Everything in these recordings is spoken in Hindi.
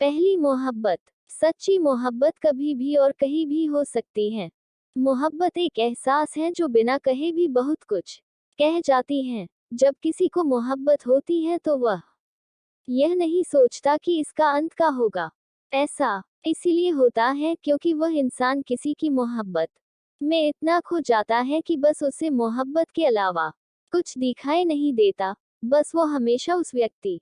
पहली मोहब्बत। सच्ची मोहब्बत कभी भी और कहीं भी हो सकती है। मोहब्बत एक एहसास है जो बिना कहे भी बहुत कुछ कह जाती है। जब किसी को मोहब्बत होती है तो वह यह नहीं सोचता कि इसका अंत का होगा। ऐसा इसीलिए होता है क्योंकि वह इंसान किसी की मोहब्बत में इतना खो जाता है कि बस उसे मोहब्बत के अलावा कुछ दिखाई नहीं देता। बस वो हमेशा उस व्यक्ति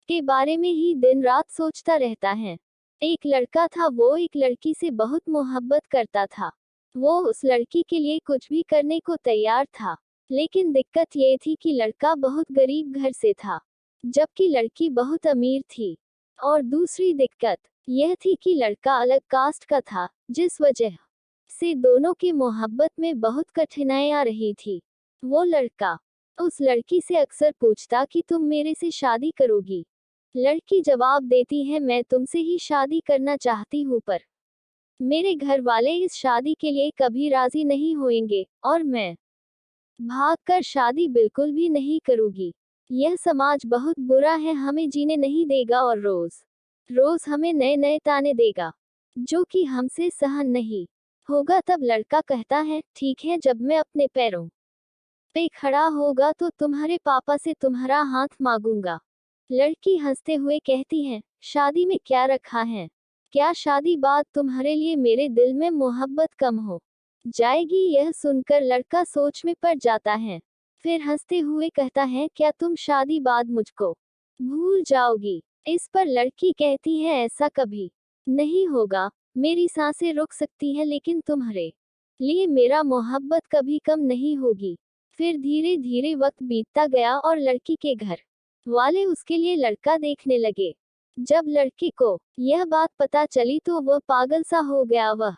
के बारे में ही दिन रात सोचता रहता है। एक लड़का था, वो एक लड़की से बहुत मोहब्बत करता था। वो उस लड़की के लिए कुछ भी करने को तैयार था। लेकिन दिक्कत ये थी कि लड़का बहुत गरीब घर से था, जबकि लड़की बहुत अमीर थी। और दूसरी दिक्कत यह थी कि लड़का अलग कास्ट का था, जिस वजह से दोनों की मोहब्बत में बहुत कठिनाई आ रही थी। वो लड़का उस लड़की से अक्सर पूछता कि तुम मेरे से शादी करोगी। लड़की जवाब देती है, मैं तुमसे ही शादी करना चाहती हूँ, पर मेरे घर वाले इस शादी के लिए कभी राजी नहीं होंगे और मैं भागकर शादी बिल्कुल भी नहीं करूंगी। यह समाज बहुत बुरा है, हमें जीने नहीं देगा और रोज रोज हमें नए नए ताने देगा जो कि हमसे सहन नहीं होगा। तब लड़का कहता है, ठीक है, जब मैं अपने पैरों पे खड़ा होगा तो तुम्हारे पापा से तुम्हारा हाथ मांगूंगा। लड़की हंसते हुए कहती है, शादी में क्या रखा है? क्या शादी बाद तुम्हारे लिए मेरे दिल में मोहब्बत कम हो जाएगी? यह सुनकर लड़का सोच में पड़ जाता है। फिर हंसते हुए कहता है, क्या तुम शादी बाद मुझको भूल जाओगी? इस पर लड़की कहती है, ऐसा कभी नहीं होगा। मेरी सांसें रुक सकती हैं लेकिन तुम्हारे लिए मेरा मोहब्बत कभी कम नहीं होगी। फिर धीरे धीरे वक्त बीतता गया और लड़की के घर वाले उसके लिए लड़का देखने लगे। जब लड़के को यह बात पता चली तो वह पागल सा हो गया। वह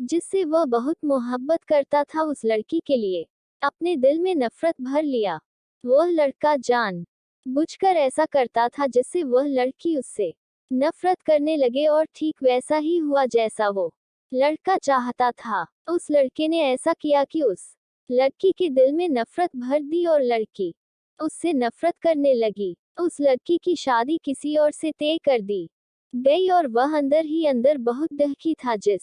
जिससे वह बहुत मोहब्बत करता था, उस लड़की के लिए अपने दिल में नफरत भर लिया। वह लड़का जान बुझकर ऐसा करता था जिससे वह लड़की उससे नफरत करने लगे और ठीक वैसा ही हुआ जैसा वो लड़का चाहता था। उस लड़के ने ऐसा किया कि उस लड़की के दिल में नफरत भर दी और लड़की उससे नफरत करने लगी। उस लड़की की शादी किसी और से तय कर दी गई और वह अंदर ही अंदर बहुत दुखी था। जिस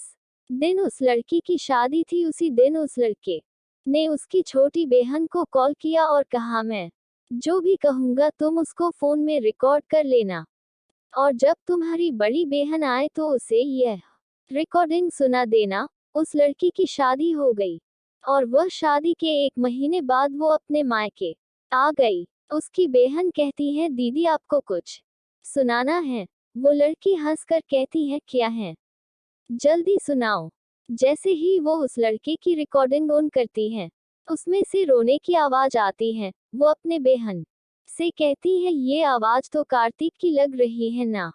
दिन उस लड़की की शादी थी, उसी दिन उस लड़के ने उसकी छोटी बहन को कॉल किया और कहा, मैं जो भी कहूंगा तुम उसको फोन में रिकॉर्ड कर लेना और जब तुम्हारी बड़ी बहन आए तो उसे यह रिकॉर्डिंग सुना देना। उस लड़की की शादी हो गई और वह शादी के 1 महीने बाद वो अपने मायके आ गई। उसकी बहन कहती है, दीदी आपको कुछ सुनाना है। वो लड़की हंसकर कहती है, क्या है, जल्दी सुनाओ। जैसे ही वो उस लड़के की रिकॉर्डिंग ऑन करती है, उसमें से रोने की आवाज आती है। वो अपने बहन से कहती है, ये आवाज तो कार्तिक की लग रही है ना।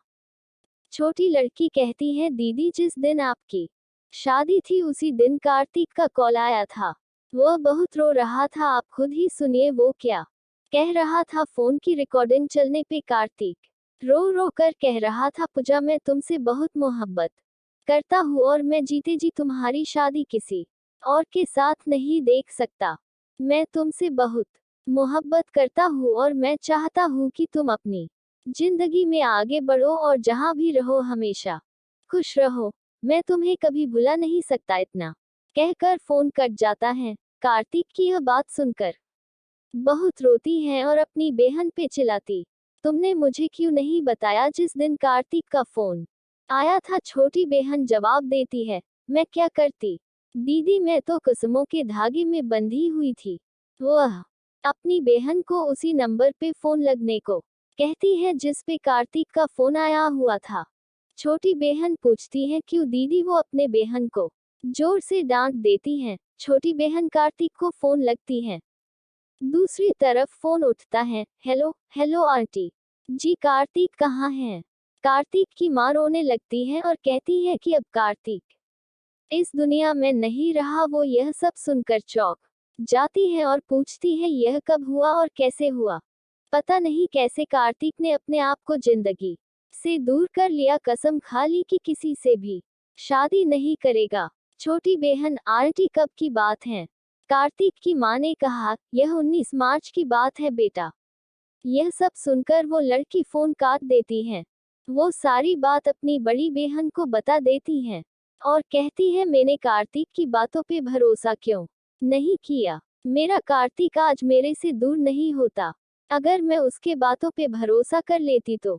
छोटी लड़की कहती है, दीदी जिस दिन आपकी शादी थी उसी दिन कार्तिक का कॉल आया था। वह बहुत रो रहा था, आप खुद ही सुनिए वो क्या कह रहा था। फोन की रिकॉर्डिंग चलने पे कार्तिक रो रो कर कह रहा था, पूजा मैं तुमसे बहुत मोहब्बत करता हूँ और मैं जीते जी तुम्हारी शादी किसी और के साथ नहीं देख सकता। मैं तुमसे बहुत मोहब्बत करता हूँ और मैं चाहता हूँ कि तुम अपनी जिंदगी में आगे बढ़ो और जहाँ भी रहो हमेशा खुश रहो। मैं तुम्हें कभी भुला नहीं सकता। इतना कहकर फोन कट जाता है। कार्तिक की यह बात सुनकर बहुत रोती है और अपनी बहन पे चिल्लाती, तुमने मुझे क्यों नहीं बताया जिस दिन कार्तिक का फोन आया था? छोटी बहन जवाब देती है, मैं क्या करती दीदी, मैं तो कसमों के धागे में बंधी हुई थी। वह अपनी बहन को उसी नंबर पे फोन लगने को कहती है जिस पे कार्तिक का फोन आया हुआ था। छोटी बहन पूछती है, क्यों दीदी? वो अपने बहन को जोर से डांट देती है। छोटी बहन कार्तिक को फोन लगती है। दूसरी तरफ फोन उठता है। हेलो हेलो आंटी जी, कार्तिक कहाँ है? कार्तिक की माँ रोने लगती है और कहती है कि अब कार्तिक इस दुनिया में नहीं रहा। वो यह सब सुनकर चौंक जाती है और पूछती है, यह कब हुआ और कैसे हुआ? पता नहीं कैसे कार्तिक ने अपने आप को जिंदगी से दूर कर लिया, कसम खा ली कि किसी से भी शादी नहीं करेगा। छोटी बहन, आंटी कब की बात है? कार्तिक की माँ ने कहा, यह 19 मार्च की बात है बेटा। यह सब सुनकर वो लड़की फोन काट देती है। वो सारी बात अपनी बड़ी बहन को बता देती हैं और कहती है मैंने कार्तिक की बातों पे भरोसा क्यों नहीं किया। मेरा कार्तिक आज मेरे से दूर नहीं होता। अगर मैं उसके बातों पे भरोसा कर लेती तो